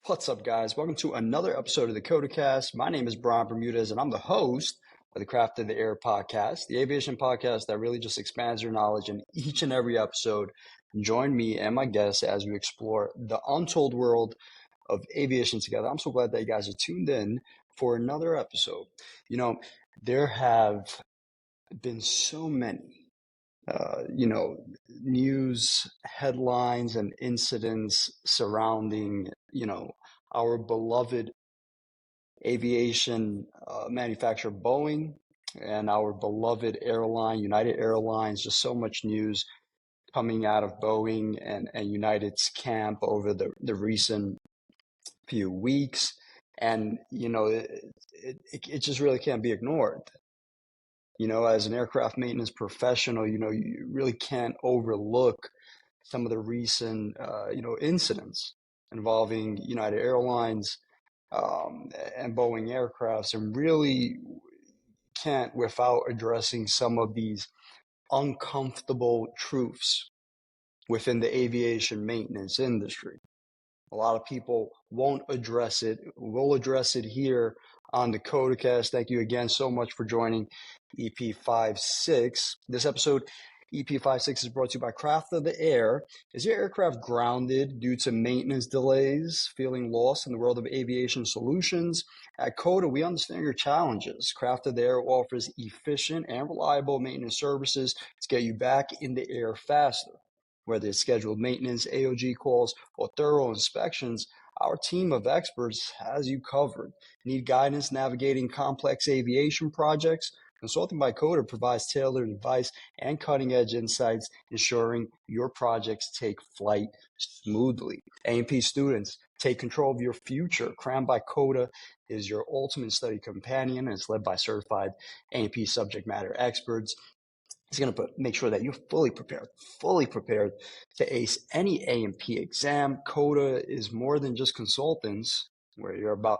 What's up, guys? Welcome to another episode of the COTACast. My name is Brian Bermudez, and I'm the host of the Craft of the Air podcast, the aviation podcast that really just expands your knowledge in each and every episode. Join me and my guests as we explore the untold world of aviation together. I'm so glad that you guys are tuned in for another episode. There have been so many news headlines and incidents surrounding, our beloved aviation manufacturer Boeing and our beloved airline, United Airlines. Just so much news coming out of Boeing and United's camp over the recent few weeks. And, it just really can't be ignored. As an aircraft maintenance professional, you really can't overlook some of the recent, incidents involving United Airlines and Boeing aircrafts, and really can't without addressing some of these uncomfortable truths within the aviation maintenance industry. A lot of people won't address it. We'll address it here on the COTACast. Thank you again so much for joining EP 56. This episode, EP 56, is brought to you by Craft of the Air. Is your aircraft grounded due to maintenance delays, feeling lost in the world of aviation solutions? At COTA, we understand your challenges. Craft of the Air offers efficient and reliable maintenance services to get you back in the air faster. Whether it's scheduled maintenance, AOG calls, or thorough inspections, our team of experts has you covered. Need guidance navigating complex aviation projects? Consulting by COTA provides tailored advice and cutting-edge insights, ensuring your projects take flight smoothly. A&P students, take control of your future. Cram by COTA is your ultimate study companion, and it's led by certified A&P subject matter experts. It's going to make sure that you're fully prepared to ace any A&P exam. COTA is more than just consultants, where you're about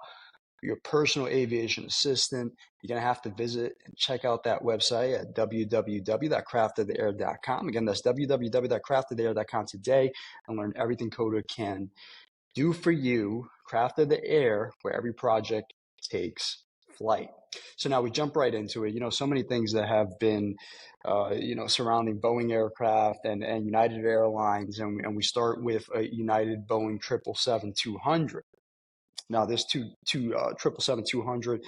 your personal aviation assistant. You're going to have to visit and check out that website at www.craftoftheair.com. Again, that's www.craftoftheair.com today, and learn everything COTA can do for you. Craft of the Air, where every project takes flight. So now we jump right into it. So many things that have been, surrounding Boeing aircraft and United Airlines, and we start with a United Boeing 777-200. Now, this 777-200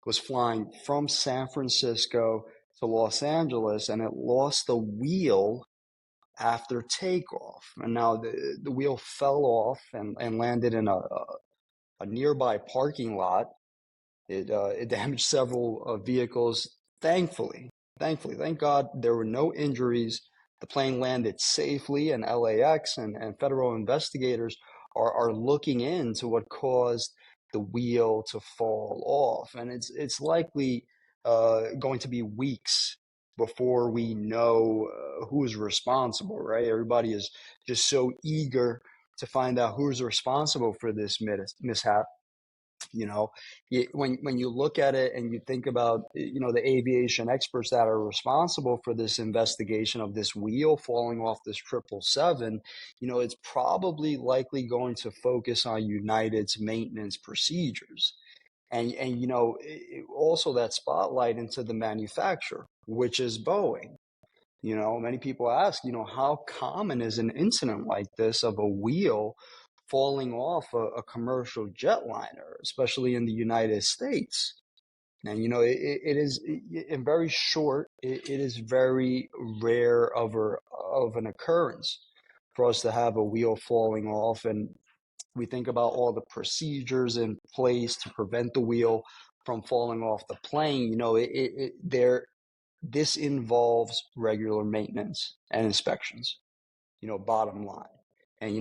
was flying from San Francisco to Los Angeles, and it lost the wheel after takeoff. And now the wheel fell off and landed in a nearby parking lot. It damaged several vehicles. Thankfully, thank God, there were no injuries. The plane landed safely in LAX, and federal investigators are looking into what caused the wheel to fall off. And it's likely going to be weeks before we know who is responsible, right? Everybody is just so eager to find out who's responsible for this mishap. When you look at it and you think about, the aviation experts that are responsible for this investigation of this wheel falling off this 777, it's probably likely going to focus on United's maintenance procedures. And also that spotlight into the manufacturer, which is Boeing. Many people ask, how common is an incident like this of a wheel falling off a commercial jetliner, especially in the United States? And, it is in very short, it is very rare of an occurrence for us to have a wheel falling off. And we think about all the procedures in place to prevent the wheel from falling off the plane. This involves regular maintenance and inspections, bottom line. And,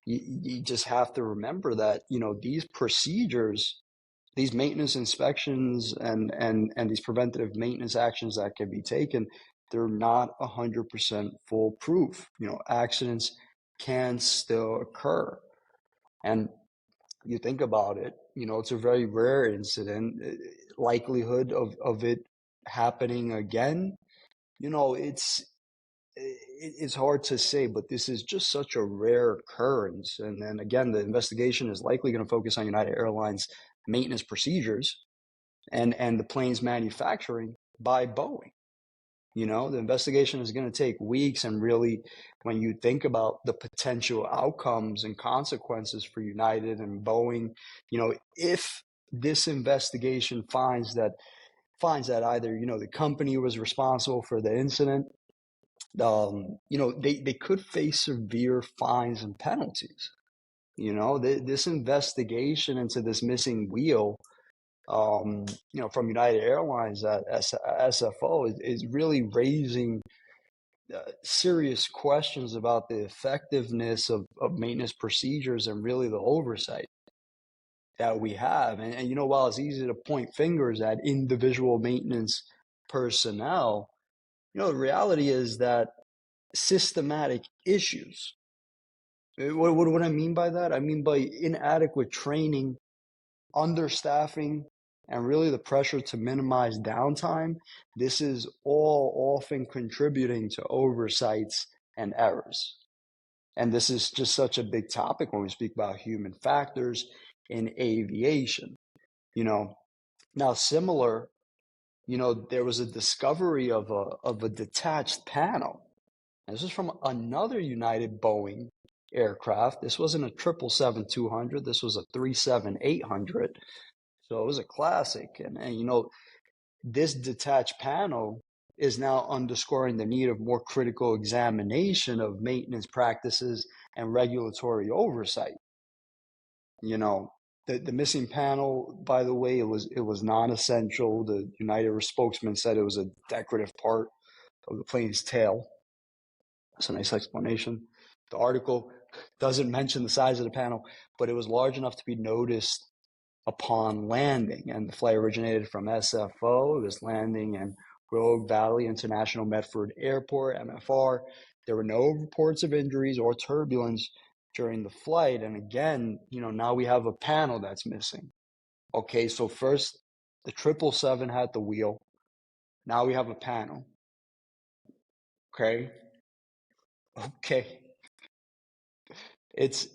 you just have to remember that, these procedures, these maintenance inspections and these preventative maintenance actions that can be taken, they're not 100% foolproof. Accidents can still occur. And you think about it, it's a very rare incident. Likelihood of it happening again, it's it's hard to say, but this is just such a rare occurrence. And then again, the investigation is likely going to focus on United Airlines maintenance procedures and the plane's manufacturing by Boeing. The investigation is going to take weeks. And really, when you think about the potential outcomes and consequences for United and Boeing, if this investigation finds that either, the company was responsible for the incident, they could face severe fines and penalties. This investigation into this missing wheel, from United Airlines at SFO is really raising serious questions about the effectiveness of maintenance procedures and really the oversight that we have. And while it's easy to point fingers at individual maintenance personnel, the reality is that systematic issues. What I mean by that? I mean by inadequate training, understaffing, and really the pressure to minimize downtime. This is all often contributing to oversights and errors. And this is just such a big topic when we speak about human factors in aviation. Now similar, there was a discovery of a detached panel. And this is from another United Boeing aircraft. This wasn't a 777-200. This was a 777-800. So it was a classic. And this detached panel is now underscoring the need of more critical examination of maintenance practices and regulatory oversight. The missing panel, by the way, it was non-essential. The United spokesman said it was a decorative part of the plane's tail. That's a nice explanation. The article doesn't mention the size of the panel, but it was large enough to be noticed upon landing. And the flight originated from SFO. It was landing in Rogue Valley International Medford Airport, MFR. There were no reports of injuries or turbulence during the flight. And again, now we have a panel that's missing. Okay, so first the 777 had the wheel. Now we have a panel. Okay. It's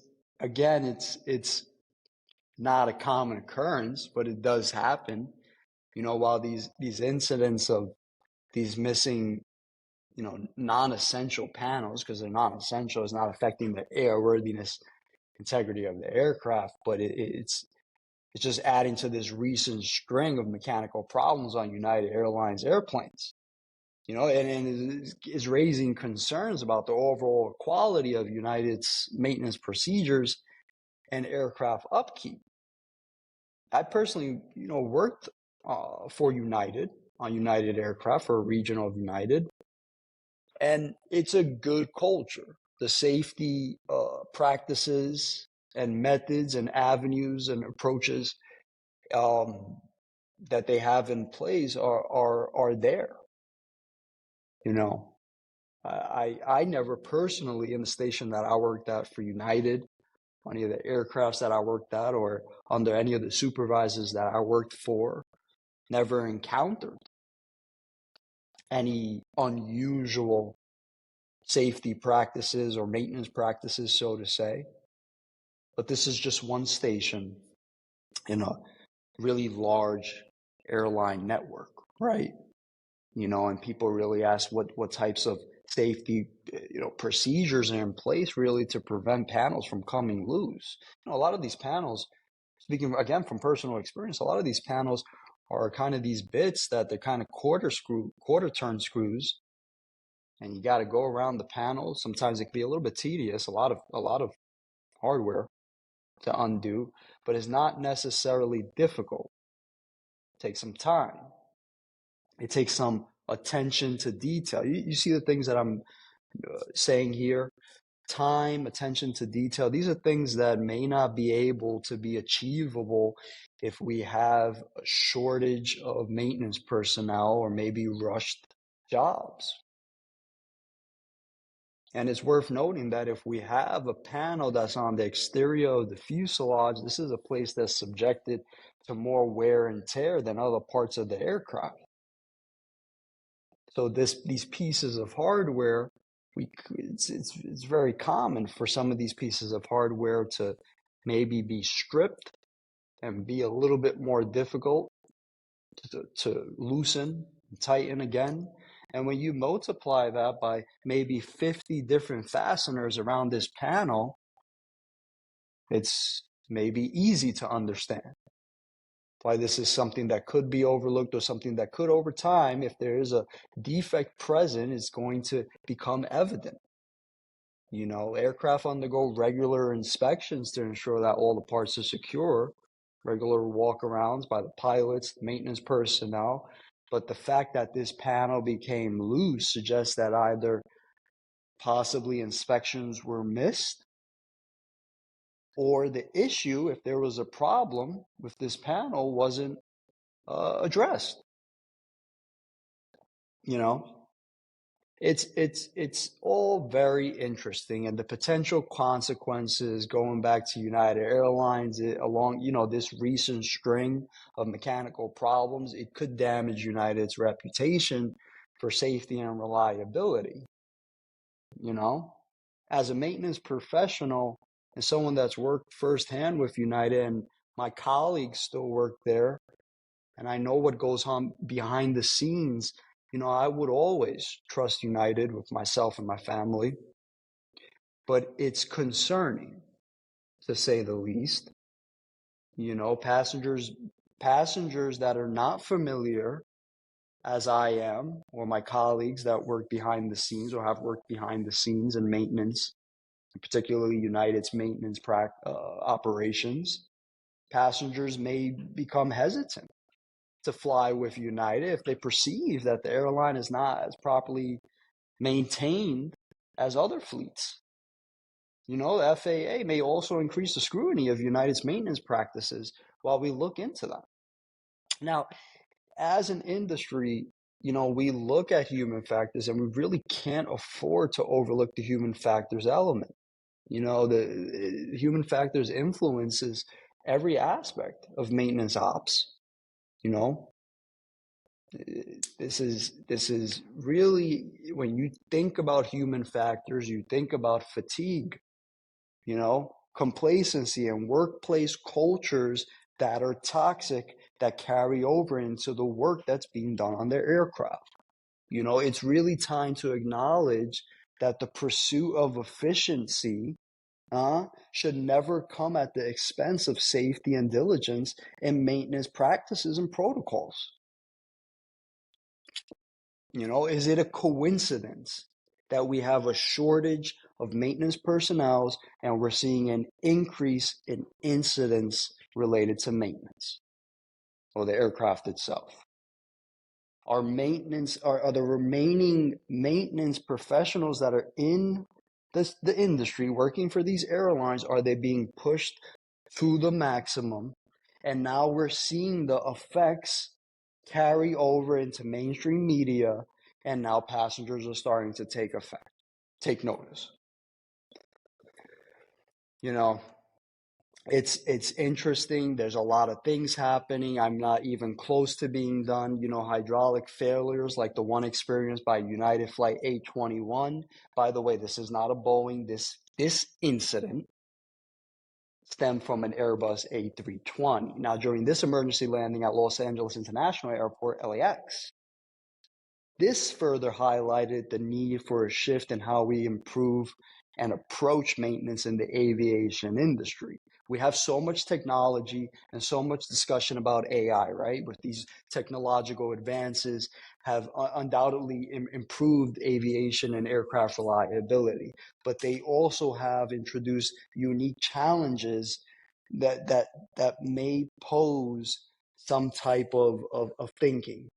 not a common occurrence, but it does happen. While these incidents of these missing, non-essential panels, because they're non-essential, is not affecting the airworthiness, integrity of the aircraft, but it's just adding to this recent string of mechanical problems on United Airlines airplanes. And is raising concerns about the overall quality of United's maintenance procedures and aircraft upkeep. I personally, worked for United on United aircraft for a regional of United, and it's a good culture. The safety practices and methods and avenues and approaches that they have in place are there. I never personally, in the station that I worked at for United, on any of the aircrafts that I worked at, or under any of the supervisors that I worked for, never encountered any unusual safety practices or maintenance practices, so to say. But this is just one station in a really large airline network, right? And people really ask what types of safety, procedures are in place really to prevent panels from coming loose. A lot of these panels, speaking again from personal experience, a lot of these panels are kind of these bits that they're kind of quarter turn screws, and you got to go around the panel. Sometimes it can be a little bit tedious, a lot of hardware to undo, but it's not necessarily difficult. It takes some time. It takes some attention to detail. You see the things that I'm saying here: time, attention to detail. These are things that may not be able to be achievable if we have a shortage of maintenance personnel or maybe rushed jobs. And it's worth noting that if we have a panel that's on the exterior of the fuselage, this is a place that's subjected to more wear and tear than other parts of the aircraft. So these pieces of hardware it's very common for some of these pieces of hardware to maybe be stripped and be a little bit more difficult to loosen, tighten again. And when you multiply that by maybe 50 different fasteners around this panel, it's maybe easy to understand why this is something that could be overlooked, or something that could, over time, if there is a defect present, is going to become evident. Aircraft undergo regular inspections to ensure that all the parts are secure, regular walkarounds by the pilots, the maintenance personnel. But the fact that this panel became loose suggests that either possibly inspections were missed, or the issue, if there was a problem with this panel, wasn't addressed. It's all very interesting, and the potential consequences, going back to United Airlines, along this recent string of mechanical problems, it could damage United's reputation for safety and reliability. As a maintenance professional and someone that's worked firsthand with United, and my colleagues still work there, and I know what goes on behind the scenes, I would always trust United with myself and my family. But it's concerning, to say the least. Passengers that are not familiar, as I am, or my colleagues that work behind the scenes or have worked behind the scenes in maintenance, particularly United's maintenance operations, passengers may become hesitant to fly with United if they perceive that the airline is not as properly maintained as other fleets. The FAA may also increase the scrutiny of United's maintenance practices while we look into that. Now, as an industry, we look at human factors, and we really can't afford to overlook the human factors element. The human factors influences every aspect of maintenance ops. This is really, when you think about human factors, you think about fatigue, complacency, and workplace cultures that are toxic, that carry over into the work that's being done on their aircraft. It's really time to acknowledge that the pursuit of efficiency should never come at the expense of safety and diligence in maintenance practices and protocols. Is it a coincidence that we have a shortage of maintenance personnel and we're seeing an increase in incidents related to maintenance or the aircraft itself? Are the remaining maintenance professionals that are in the industry working for these airlines, are they being pushed to the maximum? And now we're seeing the effects carry over into mainstream media, and now passengers are starting to take notice. It's interesting. There's a lot of things happening. I'm not even close to being done. Hydraulic failures like the one experienced by United Flight 821. By the way, this is not a Boeing. This incident stemmed from an Airbus A320. Now, during this emergency landing at Los Angeles International Airport, LAX, this further highlighted the need for a shift in how we improve and approach maintenance in the aviation industry. We have so much technology and so much discussion about AI, right? With these technological advances have undoubtedly improved aviation and aircraft reliability, but they also have introduced unique challenges that may pose some type of thinking.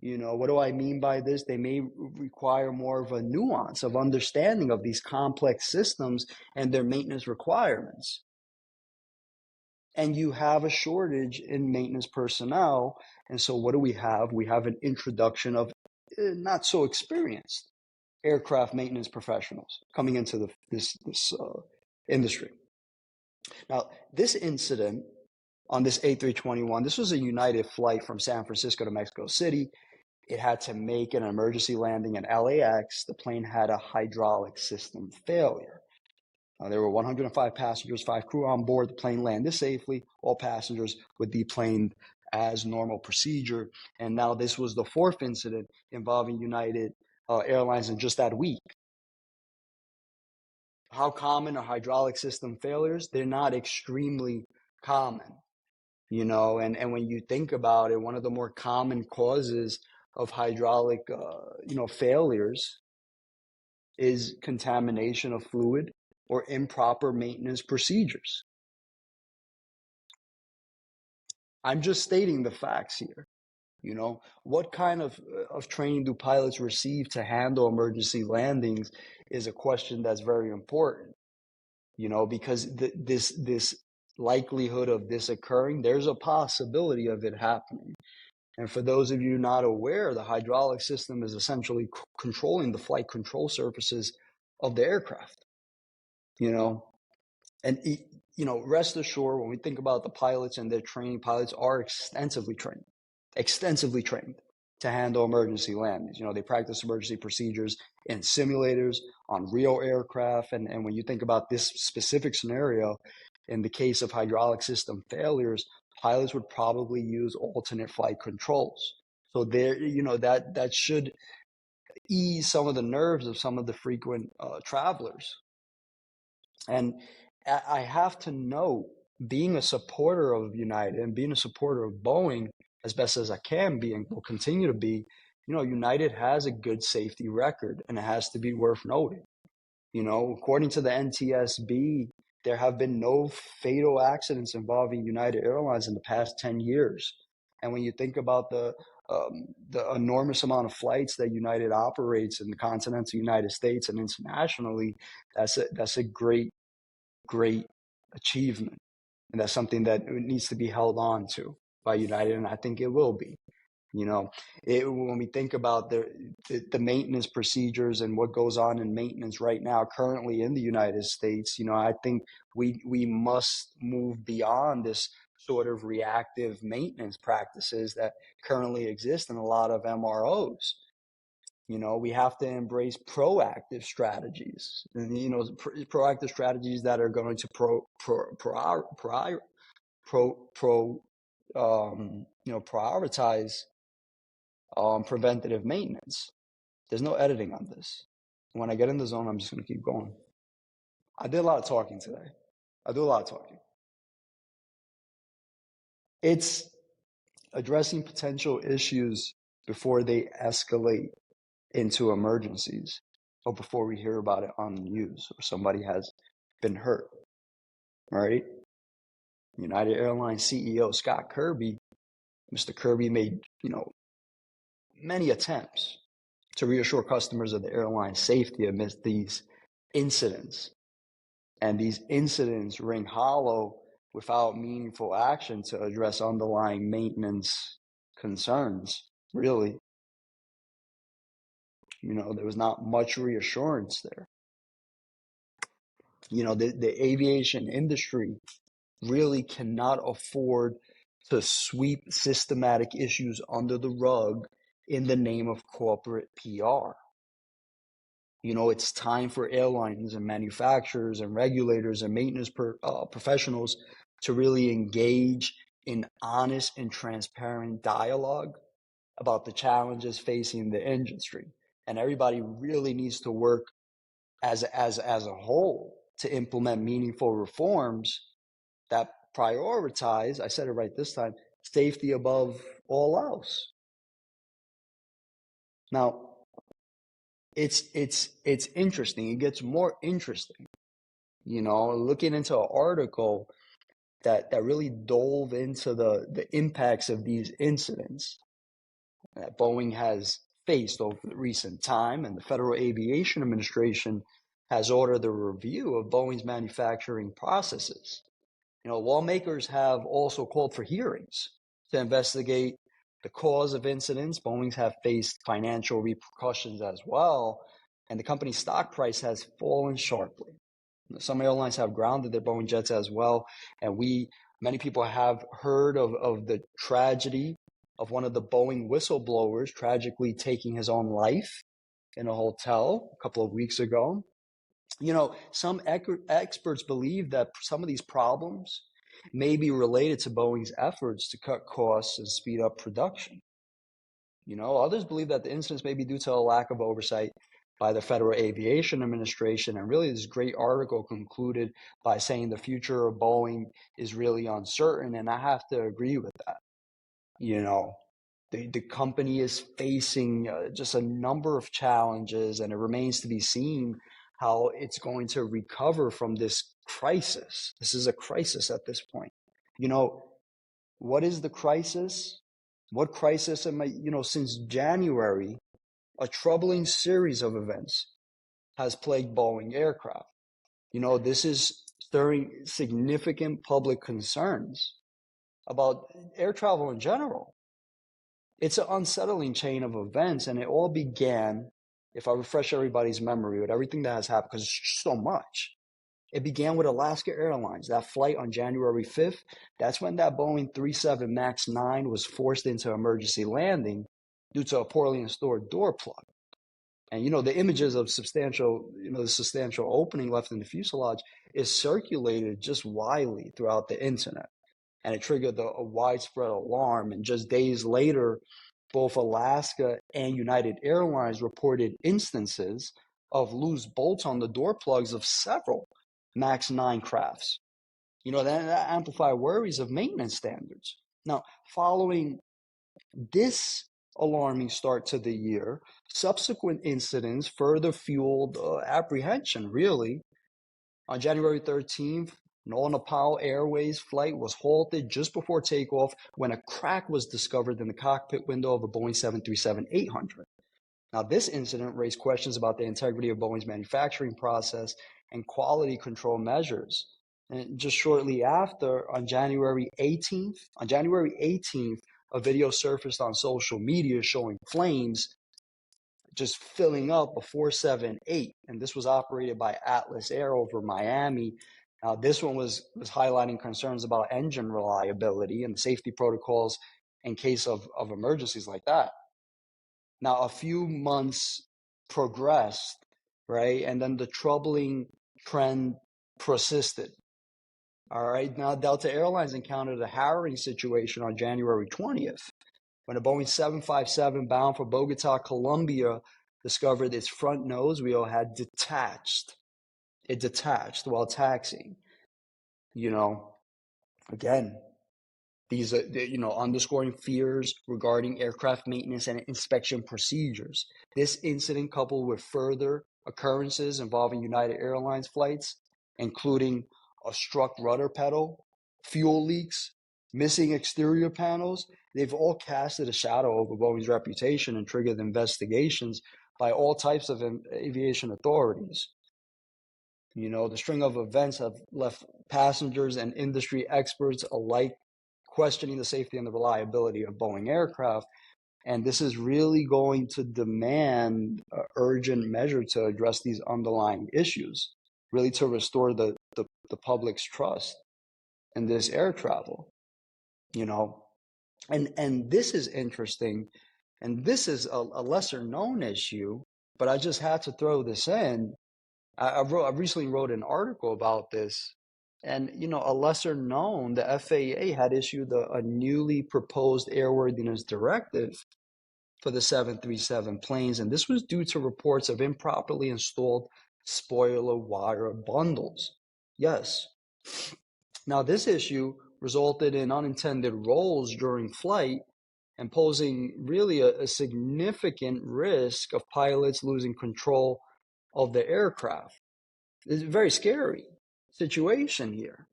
What do I mean by this? They may require more of a nuance of understanding of these complex systems and their maintenance requirements. And you have a shortage in maintenance personnel. And so what do we have? We have an introduction of not so experienced aircraft maintenance professionals coming into this industry. Now, this incident on this A321, this was a United flight from San Francisco to Mexico City. it had to make an emergency landing in LAX. The plane had a hydraulic system failure. There were 105 passengers, 5 crew on board. The plane landed safely. All passengers were deplaned as normal procedure. And now this was the 4th incident involving United Airlines in just that week. How common are hydraulic system failures? They're not extremely common, and when you think about it, one of the more common causes of hydraulic, failures is contamination of fluid or improper maintenance procedures. I'm just stating the facts here. What kind of training do pilots receive to handle emergency landings is a question that's very important, because this likelihood of this occurring, there's a possibility of it happening. And for those of you not aware, the hydraulic system is essentially controlling the flight control surfaces of the aircraft, and rest assured, when we think about the pilots and their training, pilots are extensively trained to handle emergency landings. They practice emergency procedures in simulators on real aircraft. And when you think about this specific scenario, in the case of hydraulic system failures, pilots would probably use alternate flight controls. So there, that should ease some of the nerves of some of the frequent travelers. And I have to note, being a supporter of United and being a supporter of Boeing as best as I can be and will continue to be, United has a good safety record, and it has to be worth noting. According to the NTSB, there have been no fatal accidents involving United Airlines in the past 10 years. And when you think about the enormous amount of flights that United operates in the continental United States and internationally, that's a great achievement. And that's something that needs to be held on to by United, and I think it will be. When we think about the maintenance procedures and what goes on in maintenance right now currently in the United States, I think we must move beyond this sort of reactive maintenance practices that currently exist in a lot of MROs. We have to embrace proactive strategies, and proactive strategies that are going to prioritize preventative maintenance. There's no editing on this. When I get in the zone, I'm just going to keep going. I did a lot of talking today. I do a lot of talking. It's addressing potential issues before they escalate into emergencies, or before we hear about it on the news or somebody has been hurt, right? United Airlines CEO Scott Kirby, Mr. Kirby made, many attempts to reassure customers of the airline's safety amidst these incidents. And these incidents ring hollow without meaningful action to address underlying maintenance concerns, really. There was not much reassurance there. The aviation industry really cannot afford to sweep systematic issues under the rug in the name of corporate PR. It's time for airlines and manufacturers and regulators and maintenance professionals to really engage in honest and transparent dialogue about the challenges facing the industry. And everybody really needs to work as a whole to implement meaningful reforms that prioritize, I said it right this time, safety above all else. Now, it's interesting. It gets more interesting, looking into an article that really dove into the impacts of these incidents that Boeing has faced over the recent time, and the Federal Aviation Administration has ordered a review of Boeing's manufacturing processes. Lawmakers have also called for hearings to investigate the cause of incidents. Boeing have faced financial repercussions as well, and the company's stock price has fallen sharply. Some airlines have grounded their Boeing jets as well, and many people have heard of the tragedy of one of the Boeing whistleblowers tragically taking his own life in a hotel a couple of weeks ago. Some experts believe that some of these problems may be related to Boeing's efforts to cut costs and speed up production. Others believe that the incidents may be due to a lack of oversight by the Federal Aviation Administration. And really, this great article concluded by saying the future of Boeing is really uncertain. And I have to agree with that. The company is facing just a number of challenges, and it remains to be seen how it's going to recover from this crisis. This is a crisis at this point. What is the crisis? What crisis am I, since January, a troubling series of events has plagued Boeing aircraft. This is stirring significant public concerns about air travel in general. It's an unsettling chain of events, and it all began, if I refresh everybody's memory with everything that has happened, because it's so much. It began with Alaska Airlines, that flight on January 5th. That's when that Boeing 37 MAX 9 was forced into emergency landing due to a poorly installed door plug. And, the images of the substantial opening left in the fuselage is circulated just widely throughout the internet. And it triggered a widespread alarm. And just days later, both Alaska and United Airlines reported instances of loose bolts on the door plugs of several MAX 9 crafts. That amplified worries of maintenance standards. Now, following this alarming start to the year, subsequent incidents further fueled apprehension, really. On January 13th, an all-Nepal Airways flight was halted just before takeoff when a crack was discovered in the cockpit window of a Boeing 737-800. Now, this incident raised questions about the integrity of Boeing's manufacturing process and quality control measures. And just shortly after, on January 18th, a video surfaced on social media showing flames just filling up a 478, and this was operated by Atlas Air over Miami. Now, this one was highlighting concerns about engine reliability and safety protocols in case of emergencies like that. Now, a few months progressed, right? And then the troubling trend persisted. All right. Now, Delta Airlines encountered a harrowing situation on January 20th when a Boeing 757 bound for Bogota, Colombia, discovered its front nose wheel had detached. It detached while taxiing. Again, these are, underscoring fears regarding aircraft maintenance and inspection procedures. This incident, coupled with further occurrences involving United Airlines flights, including a struck rudder pedal, fuel leaks, missing exterior panels, they've all casted a shadow over Boeing's reputation and triggered investigations by all types of aviation authorities. The string of events have left passengers and industry experts alike questioning the safety and the reliability of Boeing aircraft. And this is really going to demand an urgent measure to address these underlying issues, really to restore the public's trust in this air travel. And this is interesting, and this is a lesser known issue, but I just had to throw this in. I recently wrote an article about this, and a lesser known, the FAA had issued a newly proposed airworthiness directive for the 737 planes, and this was due to reports of improperly installed spoiler wire bundles. Yes. Now, this issue resulted in unintended rolls during flight and posing really a significant risk of pilots losing control of the aircraft. It's a very scary situation here.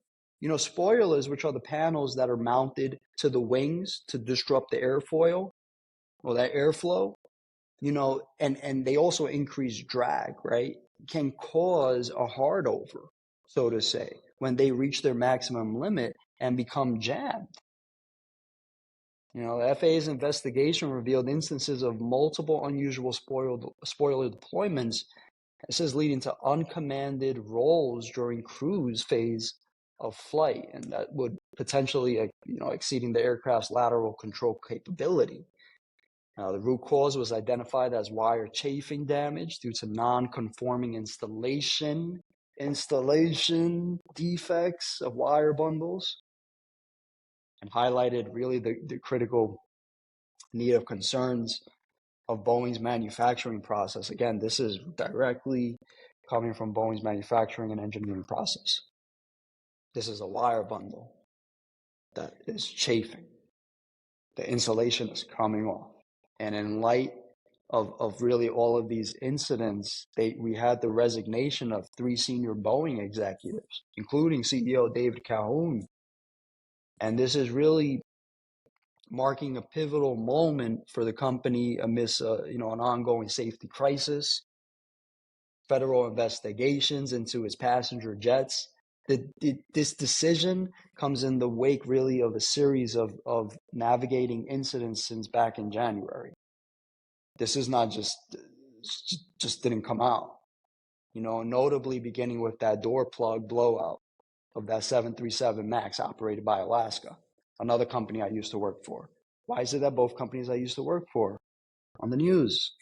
Spoilers, which are the panels that are mounted to the wings to disrupt the airfoil or that airflow, and they also increase drag, right? Can cause a hard over, so to say, when they reach their maximum limit and become jammed. The FAA's investigation revealed instances of multiple unusual spoiler deployments. This is leading to uncommanded rolls during cruise phase of flight, and that would potentially exceeding the aircraft's lateral control capability. The root cause was identified as wire chafing damage due to non-conforming installation defects of wire bundles, and highlighted really the critical need of concerns of Boeing's manufacturing process. Again, this is directly coming from Boeing's manufacturing and engineering process. This is a wire bundle that is chafing. The insulation is coming off. And in light of really all of these incidents, we had the resignation of 3 senior Boeing executives, including CEO David Calhoun. And this is really marking a pivotal moment for the company amidst an ongoing safety crisis, federal investigations into its passenger jets. This decision comes in the wake really of a series of navigating incidents since back in January. This is not just didn't come out, notably beginning with that door plug blowout of that 737 MAX operated by Alaska, another company I used to work for. Why is it that both companies I used to work for on the news?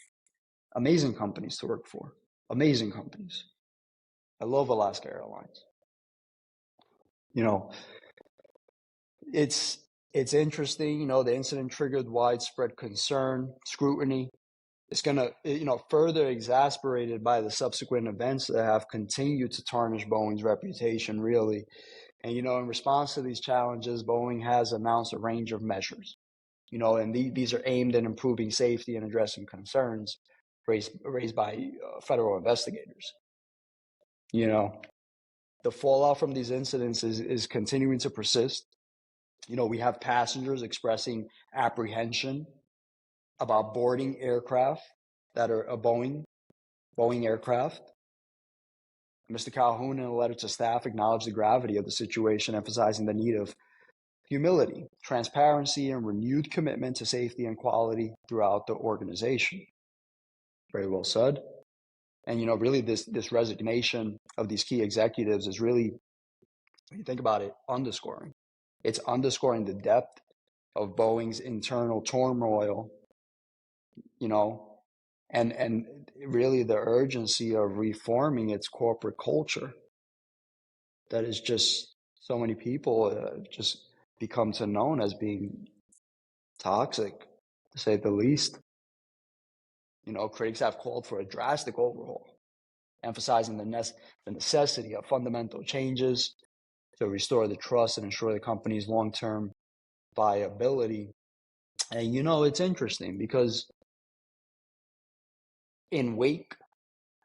Amazing companies to work for. Amazing companies. I love Alaska Airlines. It's interesting. The incident triggered widespread concern, scrutiny. It's going to, further exasperated by the subsequent events that have continued to tarnish Boeing's reputation, really. And, in response to these challenges, Boeing has announced a range of measures, and these are aimed at improving safety and addressing concerns raised by federal investigators. The fallout from these incidents is continuing to persist. We have passengers expressing apprehension about boarding aircraft that are a Boeing aircraft. Mr. Calhoun, in a letter to staff, acknowledged the gravity of the situation, emphasizing the need of humility, transparency, and renewed commitment to safety and quality throughout the organization. Very well said. And, really this resignation of these key executives is really, when you think about it, It's underscoring the depth of Boeing's internal turmoil, and really the urgency of reforming its corporate culture. That is just so many people just become to known as being toxic, to say the least. Critics have called for a drastic overhaul, emphasizing the necessity of fundamental changes to restore the trust and ensure the company's long-term viability. And it's interesting because in wake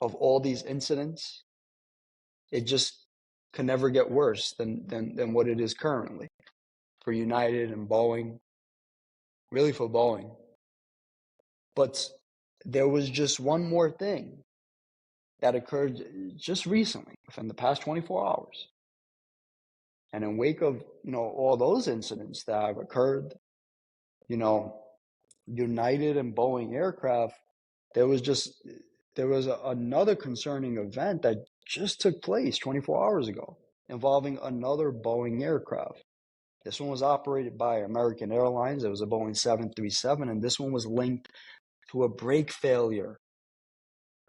of all these incidents, it just can never get worse than what it is currently for United and Boeing, really for Boeing. But there was just one more thing that occurred just recently, within the past 24 hours. And in wake of, all those incidents that have occurred, United and Boeing aircraft, there was another concerning event that just took place 24 hours ago involving another Boeing aircraft. This one was operated by American Airlines. It was a Boeing 737, and this one was linked to a brake failure.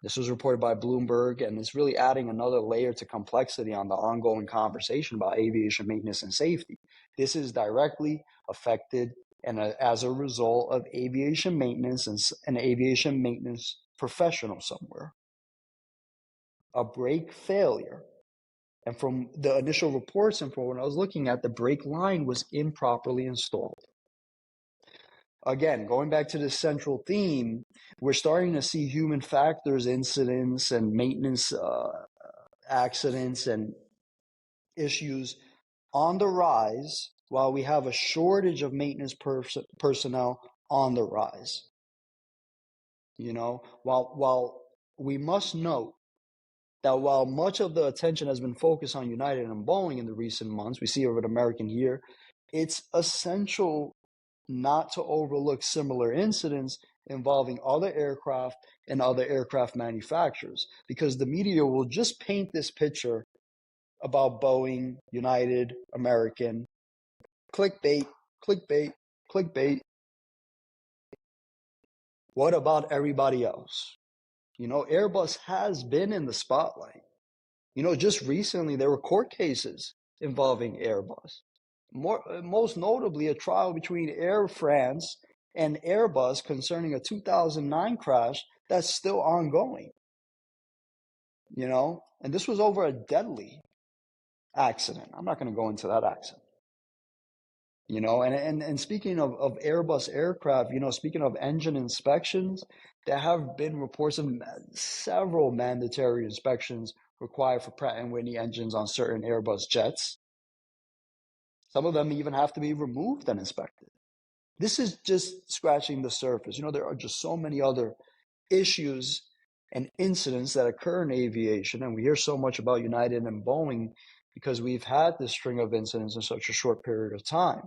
This was reported by Bloomberg, and it's really adding another layer to complexity on the ongoing conversation about aviation maintenance and safety. This is directly affected and as a result of aviation maintenance and an aviation maintenance professional somewhere. A brake failure. And from the initial reports and from when I was looking at, the brake line was improperly installed. Again, going back to the central theme, we're starting to see human factors, incidents, and maintenance accidents and issues on the rise, while we have a shortage of maintenance personnel on the rise. While we must note that while much of the attention has been focused on United and Boeing in the recent months, we see over the American year, it's essential not to overlook similar incidents involving other aircraft and other aircraft manufacturers, because the media will just paint this picture about Boeing, United, American, Clickbait, clickbait, clickbait. What about everybody else? Airbus has been in the spotlight. Just recently there were court cases involving Airbus. Most notably, a trial between Air France and Airbus concerning a 2009 crash that's still ongoing. And this was over a deadly accident. I'm not going to go into that accident. And speaking of Airbus aircraft, speaking of engine inspections, there have been reports of several mandatory inspections required for Pratt & Whitney engines on certain Airbus jets. Some of them even have to be removed and inspected. This is just scratching the surface. There are just so many other issues and incidents that occur in aviation, and we hear so much about United and Boeing because we've had this string of incidents in such a short period of time.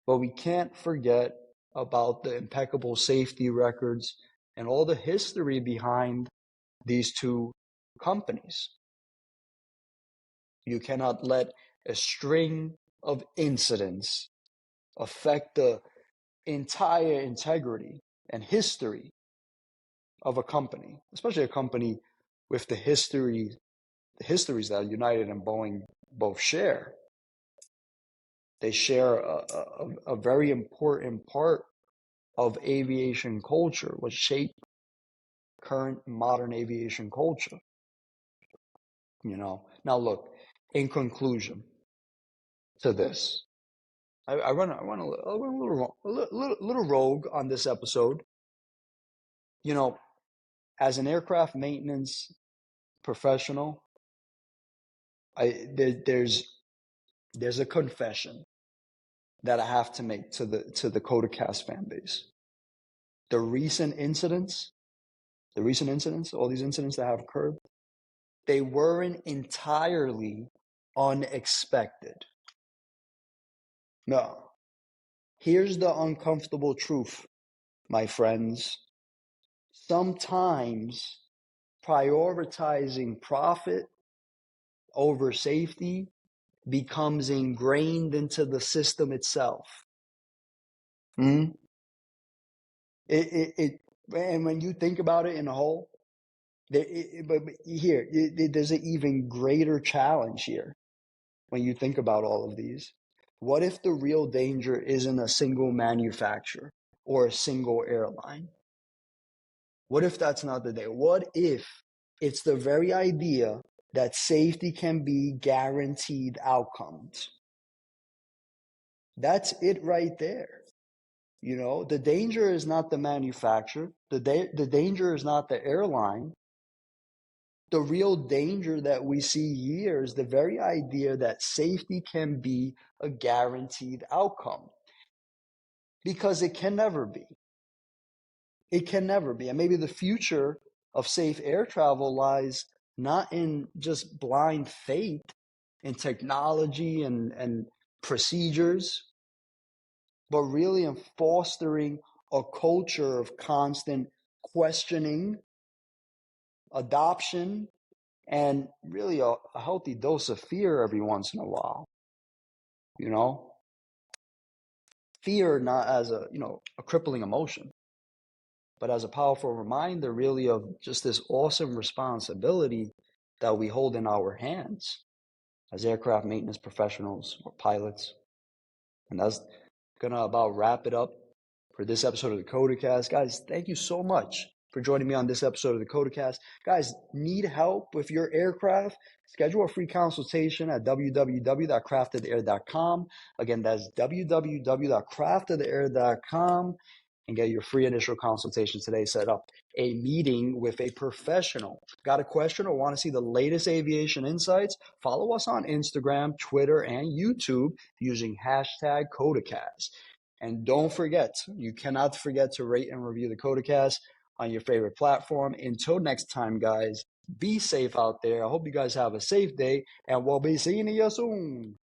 But we can't forget about the impeccable safety records and all the history behind these two companies. You cannot let a string of incidents affect the entire integrity and history of a company, especially a company with the histories that United and Boeing both share. They share a very important part of aviation culture, which shaped current modern aviation culture. Now look, in conclusion to this, I run a little rogue on this episode. As an aircraft maintenance professional, there's a confession that I have to make to the COTACast fan base. The recent incidents, all these incidents that have occurred, they weren't entirely unexpected. No. Here's the uncomfortable truth, my friends. Sometimes prioritizing profit over safety becomes ingrained into the system itself. And when you think about it in a whole, there's an even greater challenge here when you think about all of these. What if the real danger isn't a single manufacturer or a single airline? What if that's not the day? What if it's the very idea that safety can be guaranteed outcomes? That's it right there. The danger is not the manufacturer. The danger is not the airline. The real danger that we see here is the very idea that safety can be a guaranteed outcome. Because it can never be. It can never be. And maybe the future of safe air travel lies not in just blind faith in technology and procedures, but really in fostering a culture of constant questioning, adoption, and really a healthy dose of fear every once in a while. Fear not as a crippling emotion, but as a powerful reminder really of just this awesome responsibility that we hold in our hands as aircraft maintenance professionals or pilots. And that's going to about wrap it up for this episode of the COTACast. Guys, thank you so much for joining me on this episode of the COTACast. Guys, need help with your aircraft? Schedule a free consultation at www.craftoftheair.com. Again, that's www.craftoftheair.com. And get your free initial consultation today. Set up a meeting with a professional. Got a question or want to see the latest aviation insights? Follow us on Instagram, Twitter, and YouTube using hashtag COTACast. And don't forget, you cannot forget to rate and review the COTACast on your favorite platform. Until next time, guys, be safe out there. I hope you guys have a safe day, and we'll be seeing you soon.